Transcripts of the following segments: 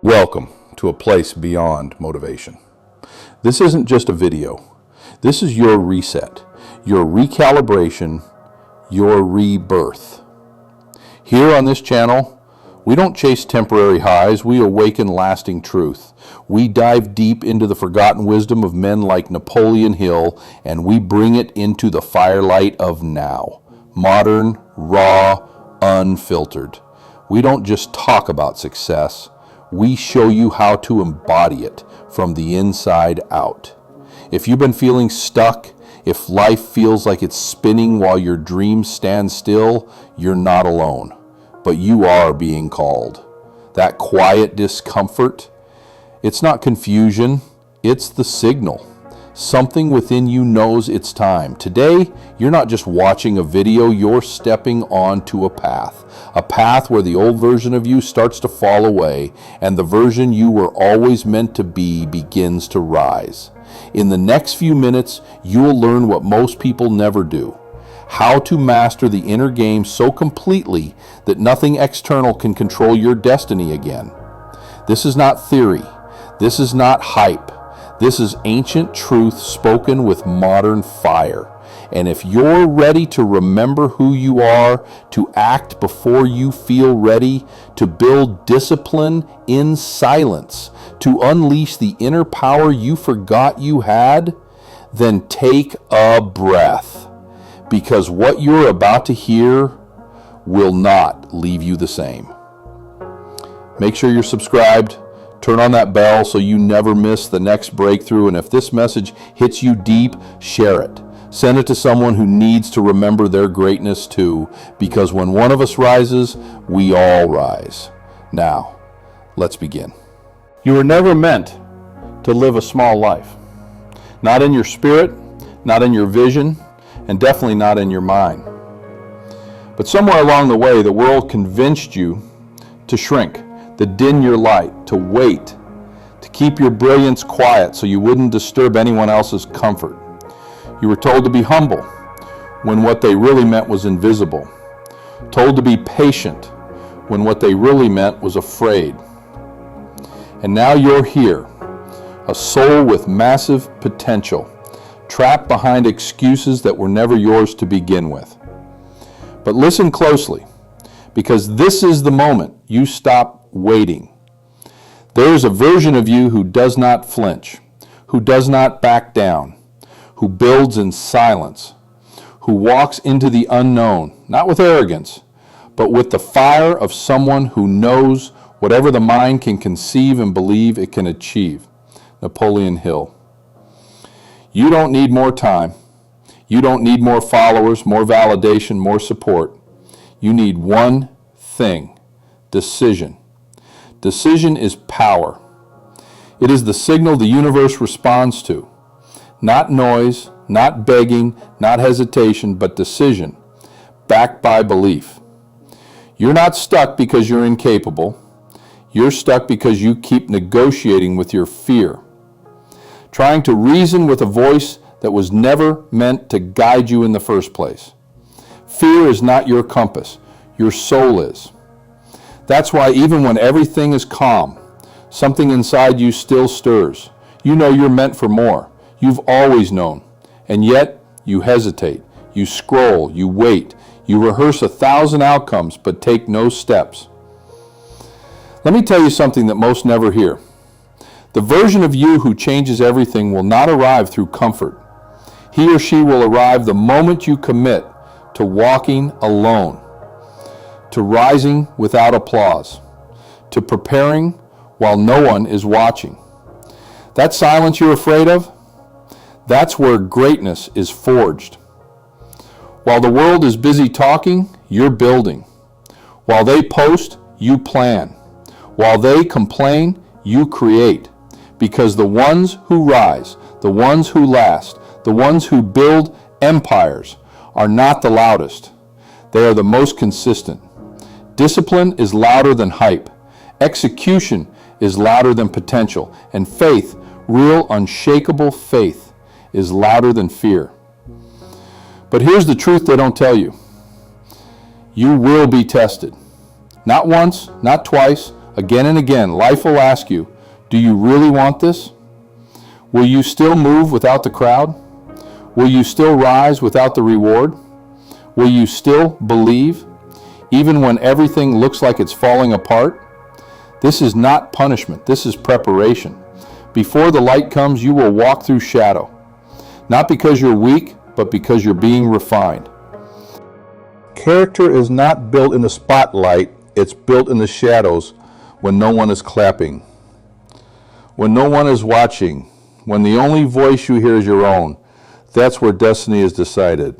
Welcome to a place beyond motivation. This isn't just a video. This is your reset, your recalibration, your rebirth. Here on this channel, we don't chase temporary highs, we awaken lasting truth. We dive deep into the forgotten wisdom of men like Napoleon Hill, and we bring it into the firelight of now. Modern, raw, unfiltered. We don't just talk about success. We show you how to embody it from the inside out. If you've been feeling stuck, if life feels like it's spinning while your dreams stand still, you're not alone. But you are being called. That quiet discomfort, it's not confusion, it's the signal. Something within you knows it's time. Today, you're not just watching a video, you're stepping onto a path where the old version of you starts to fall away and the version you were always meant to be begins to rise. In the next few minutes, you'll learn what most people never do. How to master the inner game so completely that nothing external can control your destiny again. This is not theory. This is not hype. This is ancient truth spoken with modern fire. And if you're ready to remember who you are, to act before you feel ready, to build discipline in silence, to unleash the inner power you forgot you had, then take a breath. Because what you're about to hear will not leave you the same. Make sure you're subscribed. Turn on that bell so you never miss the next breakthrough. And if this message hits you deep, share it. Send it to someone who needs to remember their greatness too, because when one of us rises, we all rise. Now, let's begin. You were never meant to live a small life. Not in your spirit, not in your vision, and definitely not in your mind. But somewhere along the way, the world convinced you to shrink, to dim your light, to wait, to keep your brilliance quiet so you wouldn't disturb anyone else's comfort. You were told to be humble when what they really meant was invisible. Told to be patient when what they really meant was afraid. And now you're here, a soul with massive potential, trapped behind excuses that were never yours to begin with. But listen closely, because this is the moment you stop waiting. There is a version of you who does not flinch, who does not back down, who builds in silence, who walks into the unknown, not with arrogance, but with the fire of someone who knows whatever the mind can conceive and believe it can achieve. Napoleon Hill. You don't need more time. You don't need more followers, more validation, more support. You need one thing: decision. Decision is power. It is the signal the universe responds to. Not noise, not begging, not hesitation, but decision, backed by belief. You're not stuck because you're incapable. You're stuck because you keep negotiating with your fear, trying to reason with a voice that was never meant to guide you in the first place. Fear is not your compass. Your soul is. That's why even when everything is calm, something inside you still stirs. You know you're meant for more. You've always known. And yet, you hesitate. You scroll. You wait. You rehearse 1,000 outcomes, but take no steps. Let me tell you something that most never hear. The version of you who changes everything will not arrive through comfort. He or she will arrive the moment you commit to walking alone, to rising without applause, to preparing while no one is watching. That silence you're afraid of, that's where greatness is forged. While the world is busy talking, you're building. While they post, you plan. While they complain, you create. Because the ones who rise, the ones who last, the ones who build empires are not the loudest. They are the most consistent. Discipline is louder than hype. Execution is louder than potential. And faith, real unshakable faith, is louder than fear. But here's the truth they don't tell you. You will be tested. Not once, not twice, Again and again, life will ask you, do you really want this? Will you still move without the crowd? Will you still rise without the reward? Will you still believe, even when everything looks like it's falling apart? This is not punishment. This is preparation. Before the light comes, you will walk through shadow. Not because you're weak, but because you're being refined. Character is not built in the spotlight. It's built in the shadows when no one is clapping, when no one is watching, when the only voice you hear is your own. That's where destiny is decided.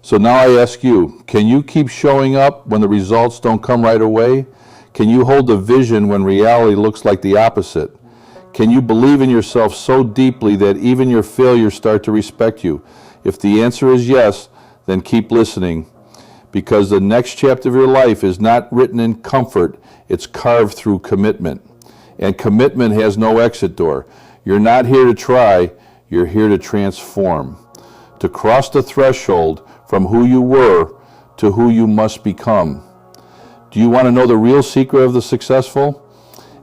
So now I ask you, can you keep showing up when the results don't come right away? Can you hold the vision when reality looks like the opposite? Can you believe in yourself so deeply that even your failures start to respect you? If the answer is yes, then keep listening, because the next chapter of your life is not written in comfort, it's carved through commitment. And commitment has no exit door. You're not here to try, you're here to transform, to cross the threshold from who you were to who you must become. Do you want to know the real secret of the successful?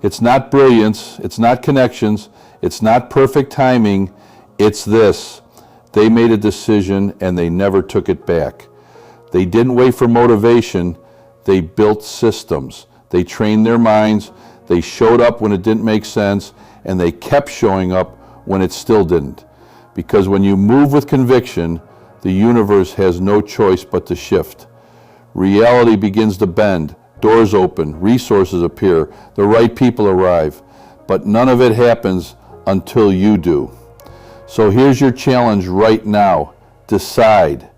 It's not brilliance, it's not connections, it's not perfect timing, it's this. They made a decision and they never took it back. They didn't wait for motivation, they built systems. They trained their minds, they showed up when it didn't make sense, and they kept showing up when it still didn't. Because when you move with conviction, the universe has no choice but to shift. Reality begins to bend, doors open, resources appear, the right people arrive, but none of it happens until you do. So here's your challenge right now. Decide,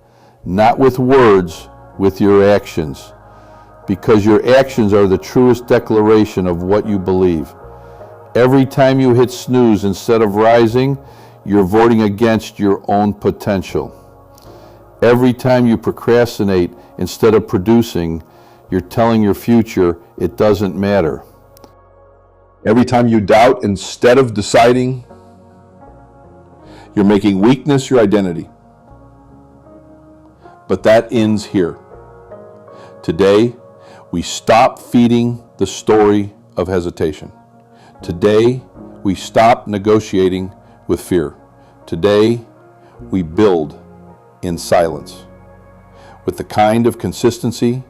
not with words, with your actions. Because your actions are the truest declaration of what you believe. Every time you hit snooze instead of rising, you're voting against your own potential. Every time you procrastinate instead of producing, you're telling your future it doesn't matter. Every time you doubt instead of deciding, you're making weakness your identity. But that ends here. Today, we stop feeding the story of hesitation. Today, we stop negotiating with fear. Today, we build in silence with the kind of consistency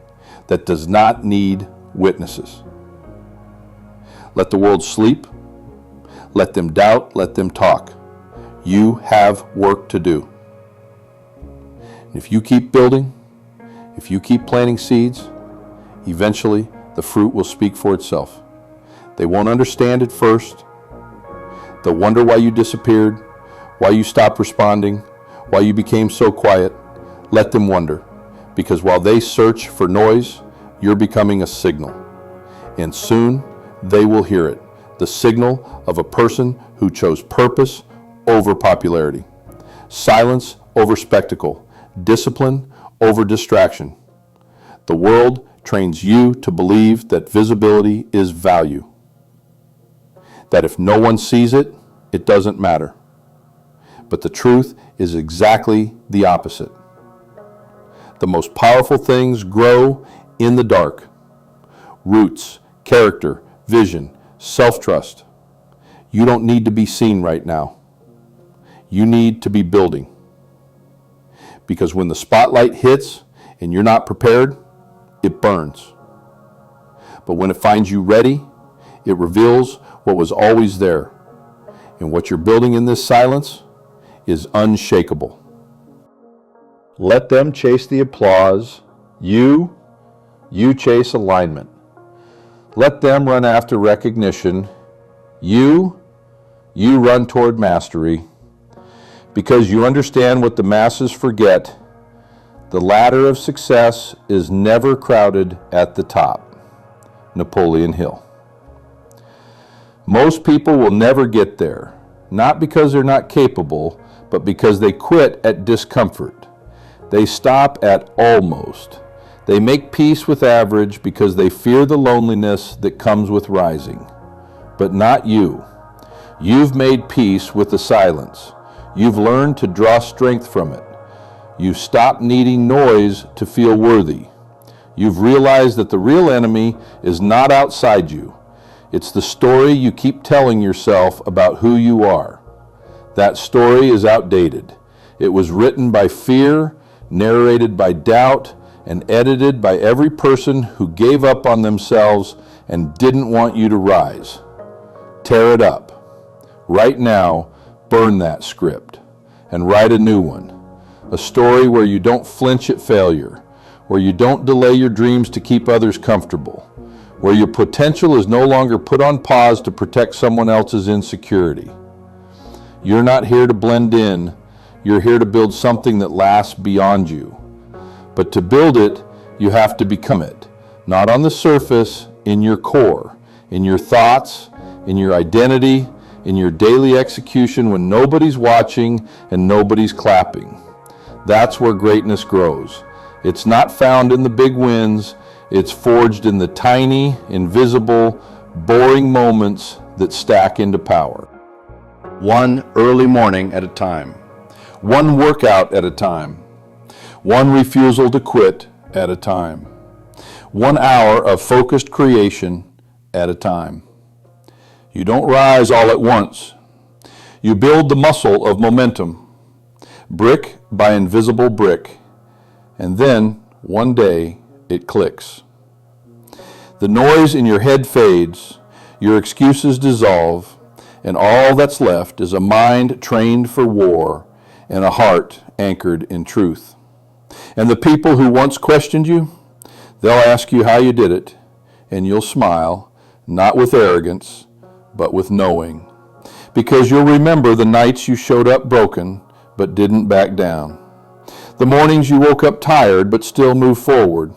that does not need witnesses. Let the world sleep. Let them doubt. Let them talk. You have work to do. And if you keep building, if you keep planting seeds, eventually the fruit will speak for itself. They won't understand it first. They'll wonder why you disappeared, why you stopped responding, why you became so quiet. Let them wonder, because while they search for noise, you're becoming a signal. And soon they will hear it, the signal of a person who chose purpose over popularity, silence over spectacle, discipline over distraction. The world trains you to believe that visibility is value, that if no one sees it, it doesn't matter. But the truth is exactly the opposite. The most powerful things grow in the dark. Roots, character, vision, self-trust. You don't need to be seen right now. You need to be building. Because when the spotlight hits and you're not prepared, it burns. But when it finds you ready, it reveals what was always there. And what you're building in this silence is unshakable. Let them chase the applause. You chase alignment. Let them run after recognition. You run toward mastery. Because you understand what the masses forget. The ladder of success is never crowded at the top. Napoleon Hill. Most people will never get there, not because they're not capable, but because they quit at discomfort. They stop at almost. They make peace with average because they fear the loneliness that comes with rising. But not you. You've made peace with the silence. You've learned to draw strength from it. You stop needing noise to feel worthy. You've realized that the real enemy is not outside you. It's the story you keep telling yourself about who you are. That story is outdated. It was written by fear, narrated by doubt, and edited by every person who gave up on themselves and didn't want you to rise. Tear it up. Right now, burn that script and write a new one. A story where you don't flinch at failure, where you don't delay your dreams to keep others comfortable, where your potential is no longer put on pause to protect someone else's insecurity. You're not here to blend in. You're here to build something that lasts beyond you. But to build it, you have to become it. Not on the surface, in your core, in your thoughts, in your identity, in your daily execution when nobody's watching and nobody's clapping. That's where greatness grows. It's not found in the big wins. It's forged in the tiny, invisible, boring moments that stack into power. One early morning at a time. One workout at a time. One refusal to quit at a time. 1 hour of focused creation at a time. You don't rise all at once. You build the muscle of momentum, brick by invisible brick, and then one day it clicks. The noise in your head fades, your excuses dissolve, and all that's left is a mind trained for war and a heart anchored in truth. And the people who once questioned you, they'll ask you how you did it, and you'll smile, not with arrogance, but with knowing. Because you'll remember the nights you showed up broken, but didn't back down. The mornings you woke up tired, but still moved forward.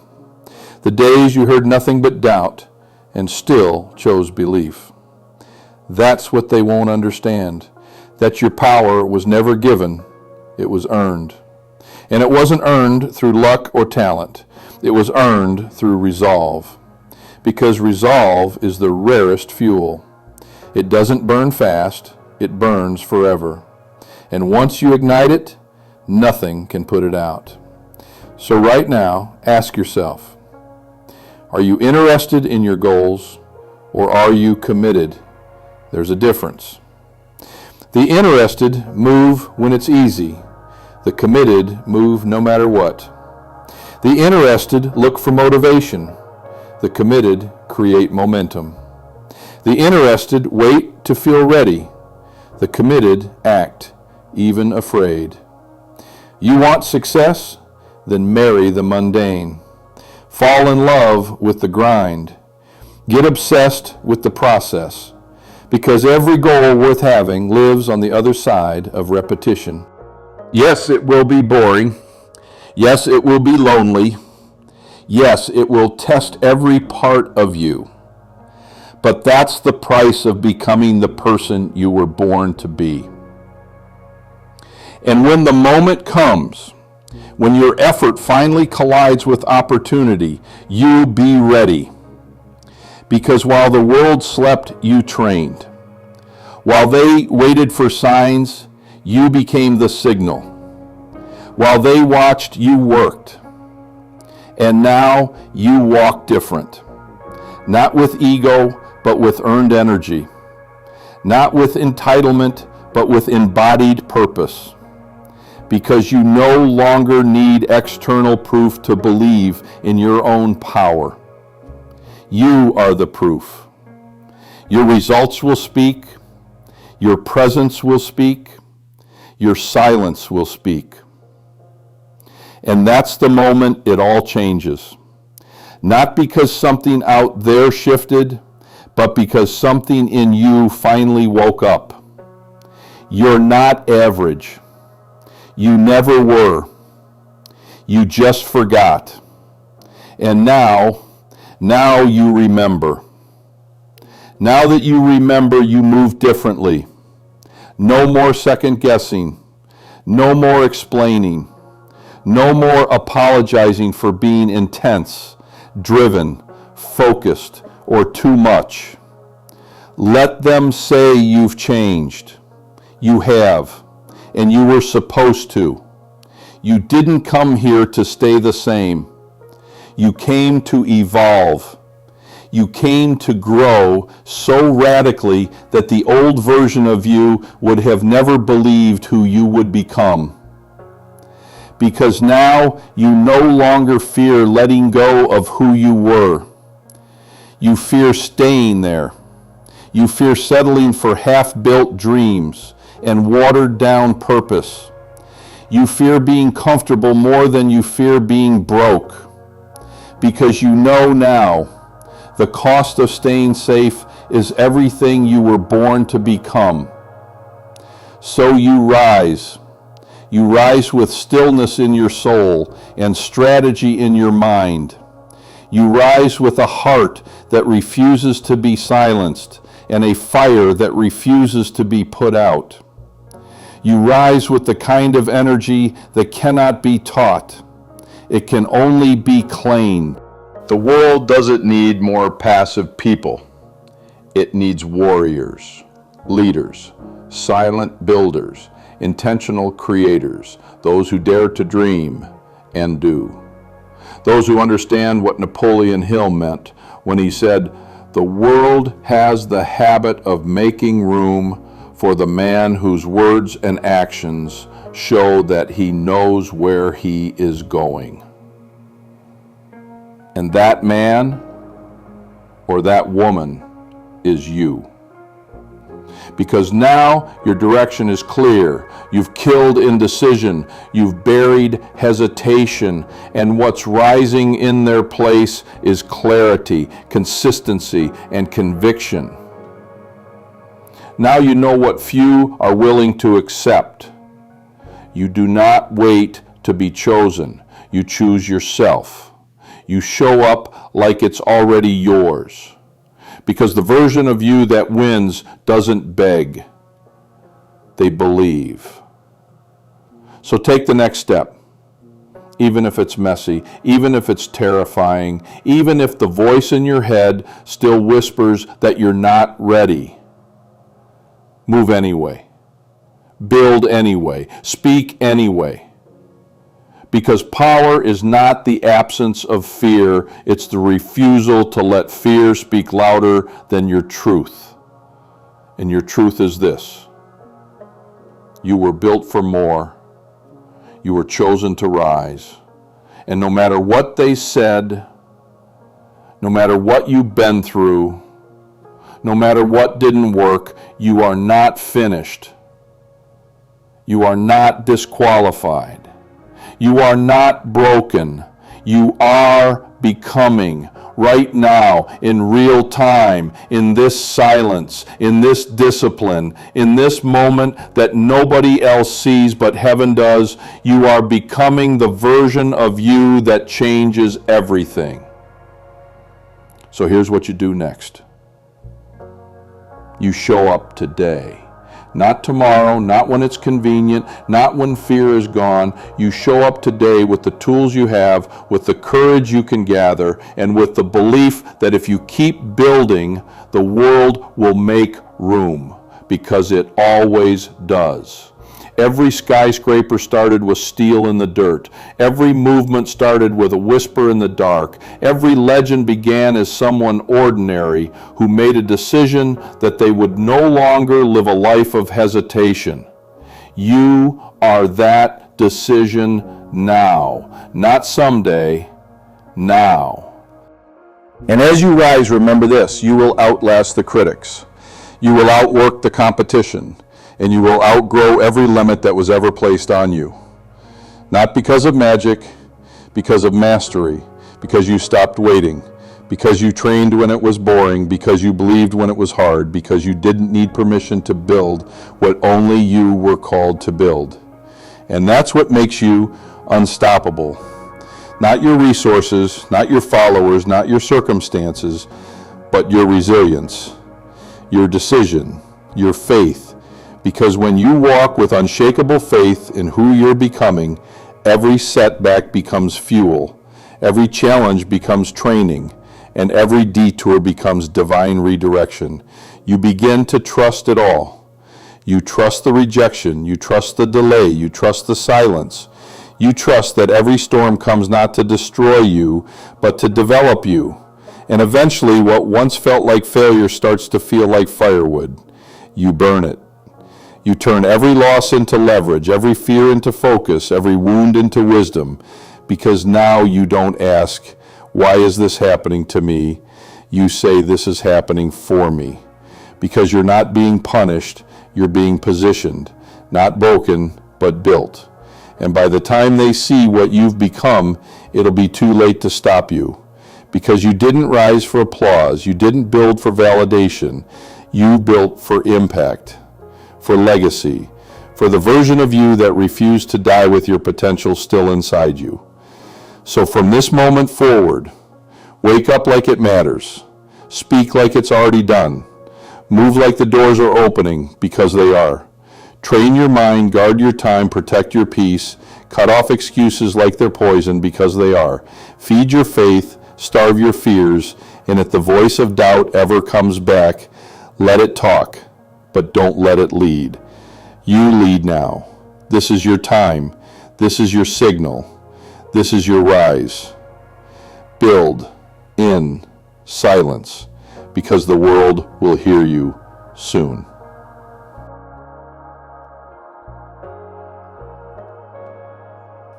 The days you heard nothing but doubt, and still chose belief. That's what they won't understand, that your power was never given, it was earned. And it wasn't earned through luck or talent. It was earned through resolve. Because resolve is the rarest fuel. It doesn't burn fast, it burns forever. And once you ignite it, nothing can put it out. So right now, ask yourself, are you interested in your goals or are you committed? There's a difference. The interested move when it's easy. The committed move no matter what. The interested look for motivation. The committed create momentum. The interested wait to feel ready. The committed act, even afraid. You want success? Then marry the mundane. Fall in love with the grind. Get obsessed with the process. Because every goal worth having lives on the other side of repetition. Yes, it will be boring. Yes, it will be lonely. Yes, it will test every part of you. But that's the price of becoming the person you were born to be. And when the moment comes, when your effort finally collides with opportunity, you be ready. Because while the world slept, you trained. While they waited for signs, you became the signal. While they watched, you worked. And now you walk different. Not with ego, but with earned energy. Not with entitlement, but with embodied purpose. Because you no longer need external proof to believe in your own power. You are the proof. Your results will speak. Your presence will speak. Your silence will speak. And that's the moment it all changes. Not because something out there shifted, but because something in you finally woke up. You're not average. You never were. You just forgot. And now you remember. Now that you remember, you move differently. No more second guessing. No more explaining. No more apologizing for being intense, driven, focused, or too much. Let them say you've changed. You have, and you were supposed to. You didn't come here to stay the same. You came to evolve. You came to grow so radically that the old version of you would have never believed who you would become. Because now you no longer fear letting go of who you were. You fear staying there. You fear settling for half-built dreams and watered-down purpose. You fear being comfortable more than you fear being broke. Because you know now the cost of staying safe is everything you were born to become. So you rise. You rise with stillness in your soul and strategy in your mind. You rise with a heart that refuses to be silenced and a fire that refuses to be put out. You rise with the kind of energy that cannot be taught. It can only be claimed. The world doesn't need more passive people. It needs warriors, leaders, silent builders, intentional creators, those who dare to dream and do. Those who understand what Napoleon Hill meant when he said, "The world has the habit of making room for the man whose words and actions show that he knows where he is going." And that man or that woman is you. Because now your direction is clear. You've killed indecision. You've buried hesitation. And what's rising in their place is clarity, consistency, and conviction. Now you know what few are willing to accept. You do not wait to be chosen. You choose yourself. You show up like it's already yours. Because the version of you that wins doesn't beg. They believe. So take the next step. Even if it's messy, even if it's terrifying, even if the voice in your head still whispers that you're not ready. Move anyway. Build anyway. Speak anyway. Because power is not the absence of fear, it's the refusal to let fear speak louder than your truth. And your truth is this: you were built for more. You were chosen to rise. And no matter what they said, no matter what you've been through, no matter what didn't work, you are not finished. You are not disqualified. You are not broken. You are becoming right now, in real time, in this silence, in this discipline, in this moment that nobody else sees but heaven does. You are becoming the version of you that changes everything. So here's what you do next. You show up today. Not tomorrow, not when it's convenient, not when fear is gone. You show up today with the tools you have, with the courage you can gather, and with the belief that if you keep building, the world will make room, because it always does. Every skyscraper started with steel in the dirt. Every movement started with a whisper in the dark. Every legend began as someone ordinary who made a decision that they would no longer live a life of hesitation. You are that decision now. Not someday, now. And as you rise, remember this: you will outlast the critics. You will outwork the competition. And you will outgrow every limit that was ever placed on you. Not because of magic, because of mastery, because you stopped waiting, because you trained when it was boring, because you believed when it was hard, because you didn't need permission to build what only you were called to build. And that's what makes you unstoppable. Not your resources, not your followers, not your circumstances, but your resilience, your decision, your faith. Because when you walk with unshakable faith in who you're becoming, every setback becomes fuel, every challenge becomes training, and every detour becomes divine redirection. You begin to trust it all. You trust the rejection, you trust the delay, you trust the silence. You trust that every storm comes not to destroy you, but to develop you. And eventually, what once felt like failure starts to feel like firewood. You burn it. You turn every loss into leverage, every fear into focus, every wound into wisdom, because now you don't ask, why is this happening to me? You say, this is happening for me. Because you're not being punished, you're being positioned, not broken, but built. And by the time they see what you've become, it'll be too late to stop you. Because you didn't rise for applause, you didn't build for validation, you built for impact, for legacy, for the version of you that refused to die with your potential still inside you. So from this moment forward, wake up like it matters, speak like it's already done, move like the doors are opening, because they are. Train your mind, guard your time, protect your peace, cut off excuses like they're poison, because they are. Feed your faith, starve your fears, and if the voice of doubt ever comes back, let it talk, but don't let it lead. You lead now. This is your time. This is your signal. This is your rise. Build in silence, because the world will hear you soon.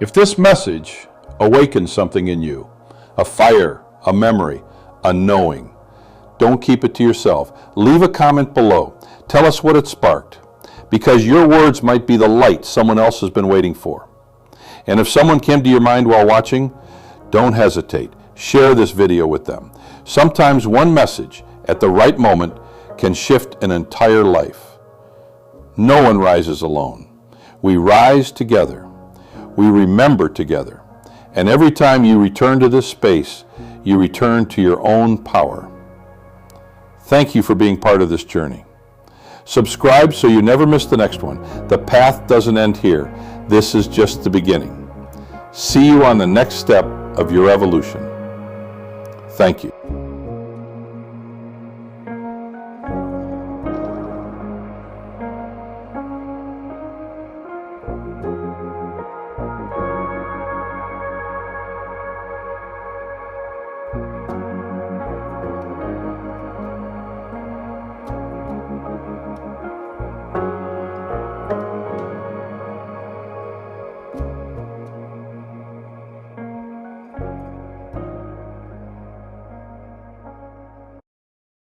If this message awakens something in you, a fire, a memory, a knowing, don't keep it to yourself. Leave a comment below. Tell us what it sparked, because your words might be the light someone else has been waiting for. And if someone came to your mind while watching, don't hesitate. Share this video with them. Sometimes one message at the right moment can shift an entire life. No one rises alone. We rise together. We remember together. And every time you return to this space, you return to your own power. Thank you for being part of this journey. Subscribe so you never miss the next one. The path doesn't end here. This is just the beginning. See you on the next step of your evolution. Thank you.